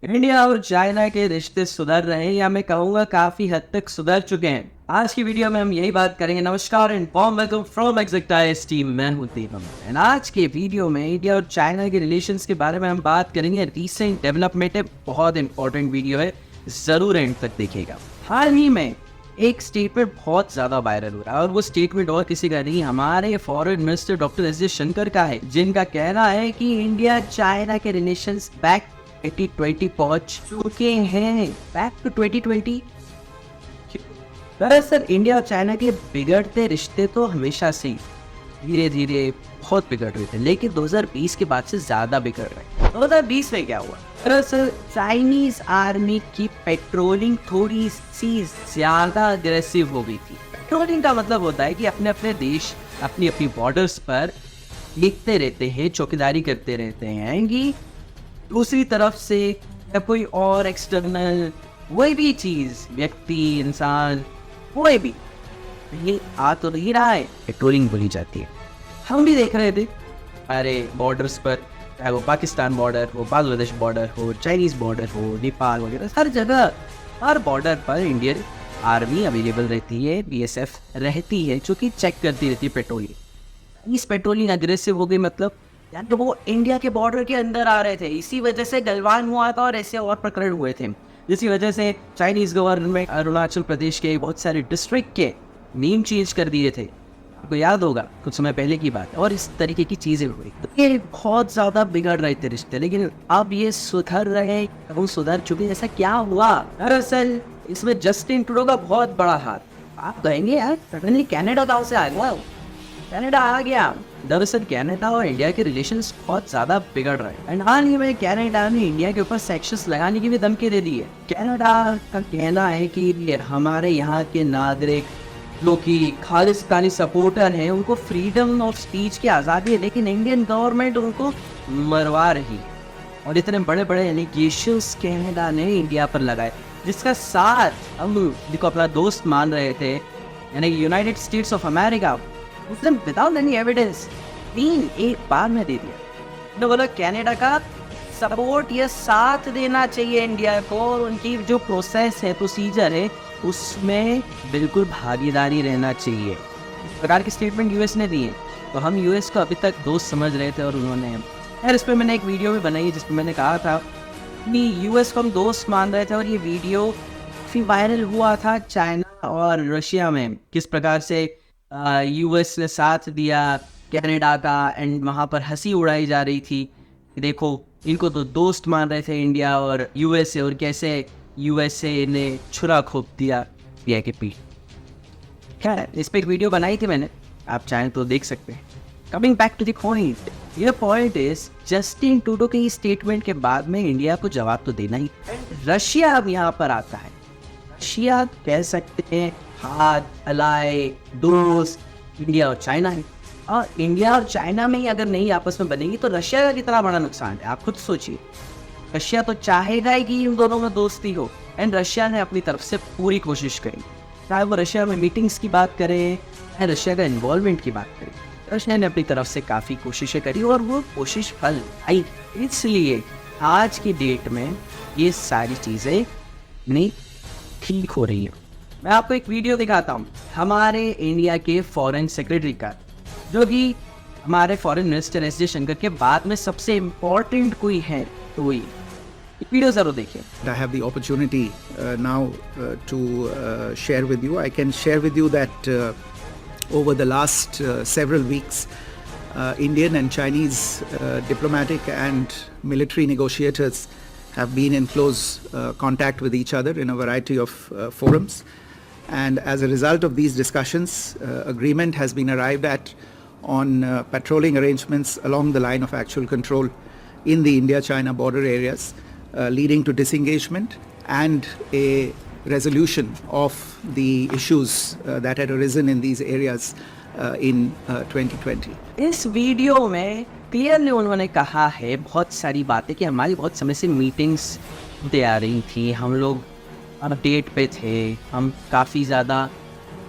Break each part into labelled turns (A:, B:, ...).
A: India और China के रिश्ते सुधर रहे हैं या मैं कहूँगा काफी हद तक सुधर चुके हैं। आज की वीडियो में हम यही बात करेंगे। नमस्कार and warm welcome from Exactize team, मैं हूं दीपम एंड आज के वीडियो में इंडिया और चाइना के रिलेशंस के बारे में हम बात करेंगे। रीसेंट डेवलपमेंट है, बहुत इंपॉर्टेंट वीडियो है, जरूर एंड तक देखिएगा। हाल ही में एक स्टेटमेंट बहुत ज्यादा वायरल हो रहा है और वो स्टेटमेंट और किसी का नहीं, हमारे foreign minister doctor S Jaishankar का है, जिनका कहना है कि इंडिया चाइना के रिलेशंस बैक 2020 पहुंच चुके हैं। Back to 2020। दरअसल इंडिया और चाइना के बिगड़ते रिश्ते तो हमेशा से ही धीरे धीरे बहुत बिगड़ रहे थे, लेकिन 2020 के बाद से ज्यादा बिगड़ रहे हैं। 2020 में क्या हुआ? दरअसल चाइनीज आर्मी की पेट्रोलिंग थोड़ी सी ज्यादा अग्रेसिव हो गई थी। पेट्रोलिंग का मतलब होता है कि अपने अपने देश, अपनी अपनी बॉर्डर्स पर देखते रहते हैं, चौकीदारी करते रहते हैं कि दूसरी तरफ से या कोई और एक्सटर्नल कोई भी चीज, व्यक्ति, इंसान, कोई भी ये आ तो नहीं रहा है, पेट्रोलिंग बोली जाती है। हम भी देख रहे थे अरे बॉर्डर्स पर, चाहे वो पाकिस्तान बॉर्डर हो, बांग्लादेश बॉर्डर हो, चाइनीज बॉर्डर हो, नेपाल वगैरह, हर जगह हर बॉर्डर पर इंडियन आर्मी अवेलेबल रहती है, बीएसएफ रहती है, जो कि चेक करती रहती है पेट्रोलिंग। इस पेट्रोलिंग अग्रेसिव हो गई, मतलब यार तो वो इंडिया के बॉर्डर के अंदर आ रहे थे। इसी वजह से गलवान हुआ था और ऐसे और प्रकरण हुए थे, जिसकी वजह से चाइनीज गवर्नमेंट अरुणाचल प्रदेश के बहुत सारे डिस्ट्रिक्ट के नेम चेंज कर दिए थे। आपको याद होगा कुछ समय पहले की बात है, और इस तरीके की चीजें हुई। तो ये बहुत ज्यादा बिगड़ रहे थे रिश्ते, लेकिन अब ये सुधर रहे, वो सुधर चुके। ऐसा क्या हुआ? दरअसल इसमें जस्टिन ट्रूडो का बहुत बड़ा हाथ। आप कहेंगे यार सडनली कनाडा गाँव से आ गया, कनाडा आ गया। दरअसल कनाडा और इंडिया के रिलेशंस बहुत ज्यादा बिगड़ रहे हैं एंड हाल ही में कनाडा ने इंडिया के ऊपर सैंक्शंस लगाने की भी धमकी दे दी है। कनाडा का कहना है कि हमारे यहाँ के नागरिक जो कि खालिस्तानी सपोर्टर हैं, उनको फ्रीडम ऑफ स्पीच की आज़ादी है, लेकिन इंडियन गवर्नमेंट उनको मरवा रही। और इतने बड़े बड़े एलिगेशंस कनाडा ने इंडिया पर लगाए, जिसका साथ हम जिनको अपना दोस्त मान रहे थे, यानी यूनाइटेड स्टेट्स ऑफ अमेरिका, उसने विदाउट एनी एविडेंस एक बार में दे दिया। तो बोला कनाडा का सपोर्ट या साथ देना चाहिए इंडिया को, और उनकी जो प्रोसेस है, प्रोसीजर है, उसमें बिल्कुल भागीदारी रहना चाहिए। इस प्रकार की स्टेटमेंट यूएस ने दी है। तो हम यूएस को अभी तक दोस्त समझ रहे थे और उन्होंने यार इस पर मैंने एक वीडियो भी बनाई है जिसमें मैंने कहा था कि यूएस को हम दोस्त मान रहे थे, और ये वीडियो काफ़ी वायरल हुआ था चाइना और रशिया में, किस प्रकार से यूएस ने साथ दिया कनाडा का एंड वहाँ पर हंसी उड़ाई जा रही थी। देखो इनको तो दोस्त मान रहे थे इंडिया और यूएसए, और कैसे यूएसए ने छुरा खोप दिया इंडिया के पीठ। खैर इस पर एक वीडियो बनाई थी मैंने, आप चाहें तो देख सकते हैं। Coming back to the point, ये पॉइंट इज जस्टिन ट्रूडो के स्टेटमेंट के बाद में इंडिया को जवाब तो देना ही। रशिया अब यहाँ पर आता है। रशिया कह सकते हैं हाथ अलाए दोस्त इंडिया और चाइना है, और इंडिया और चाइना में ही अगर नहीं आपस में बनेगी तो रशिया का कितना बड़ा नुकसान है, आप खुद सोचिए। रशिया तो चाहेगा ही कि इन दोनों में दोस्ती हो, एंड रशिया ने अपनी तरफ से पूरी कोशिश करी, चाहे वो रशिया में मीटिंग्स की बात करें या रशिया का इन्वॉल्वमेंट की बात करें। रशिया ने अपनी तरफ से काफ़ी कोशिशें करी और वो कोशिश फल आई। इसलिए आज की डेट में ये सारी चीज़ें नहीं ठीक हो रही हैं। मैं आपको एक वीडियो दिखाता हूँ हमारे इंडिया के फॉरेन सेक्रेटरी का, जो कि हमारे फॉरेन मिनिस्टर एस जयशंकर के बाद में सबसे इम्पोर्टेंट कोई है, तो वही वीडियो जरूर देखिए।
B: I have the opportunity now to share with you. I can share with you that over the last several weeks, Indian and Chinese diplomatic and military negotiators have been in close contact with each other in a variety of forums. And as a result of these discussions, agreement has been arrived at on patrolling arrangements along the line of actual control in the India-China border areas, leading to disengagement and a resolution of the issues that had arisen in these areas in 2020.
A: इस video में clearly उन्होंने कहा है बहुत सारी बातें कि हमारी बहुत समय से मीटिंग्स होते आ रही थी, हम लोग अपडेट पे थे, हम काफ़ी ज़्यादा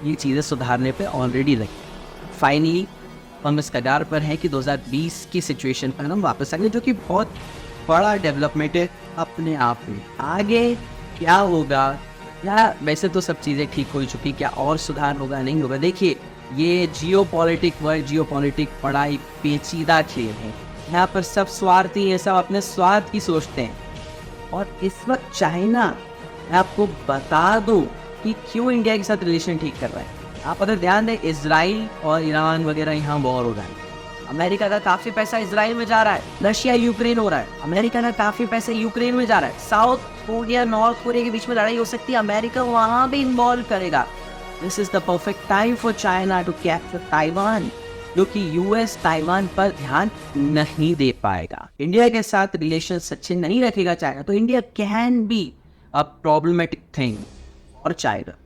A: ये चीज़ें सुधारने पे ऑलरेडी लगे। फाइनली हम इस कगार पर हैं कि 2020 की सिचुएशन पर हम वापस आ गए, जो कि बहुत बड़ा डेवलपमेंट है अपने आप में। आगे क्या होगा, या वैसे तो सब चीज़ें ठीक हो चुकी, क्या और सुधार होगा नहीं होगा, देखिए ये जियोपॉलिटिक बड़ा ही पेचीदा खेल है। यहाँ पर सब स्वार्थी है, सब अपने स्वार्थ की सोचते हैं। और इस वक्त चाइना, मैं आपको बता दूं कि क्यों इंडिया के साथ रिलेशन ठीक कर रहा है। आप अगर ध्यान दें, इजराइल और ईरान वगैरह यहाँ वॉर हो रहा है, अमेरिका का काफ़ी पैसा इजराइल में जा रहा है। रशिया यूक्रेन हो रहा है, अमेरिका का काफ़ी पैसा यूक्रेन में जा रहा है। साउथ कोरिया नॉर्थ कोरिया के बीच में लड़ाई हो सकती है, अमेरिका वहाँ भी इन्वॉल्व करेगा। This is the perfect time for China to capture Taiwan, क्योंकि यूएस ताइवान पर ध्यान नहीं दे पाएगा। इंडिया के साथ रिलेशन अच्छे नहीं रखेगा चाइना, तो India can be a problematic thing for China.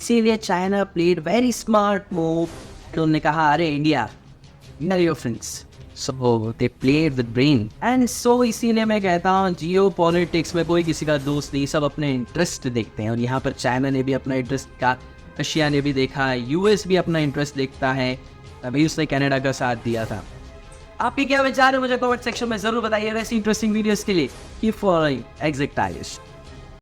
A: इसीलिए China played very smart move. उन्होंने कहा, अरे India, we are your friends, so they played with brain, and so इसीलिए मैं कहता हूँ जियो पॉलिटिक्स में कोई किसी का दोस्त नहीं, सब अपने इंटरेस्ट देखते हैं। और यहाँ पर चाइना ने भी अपना इंटरेस्ट देखा, रशिया ने भी देखा, यूएस भी अपना इंटरेस्ट देखता है, तभी उसने कनाडा का साथ दिया था। आपके क्या विचार है मुझे कमेंट सेक्शन में जरूर बताइए। ऐसी इंटरेस्टिंग वीडियोस के लिए कीप फॉलोइंग एग्जैक्ट आइलिश।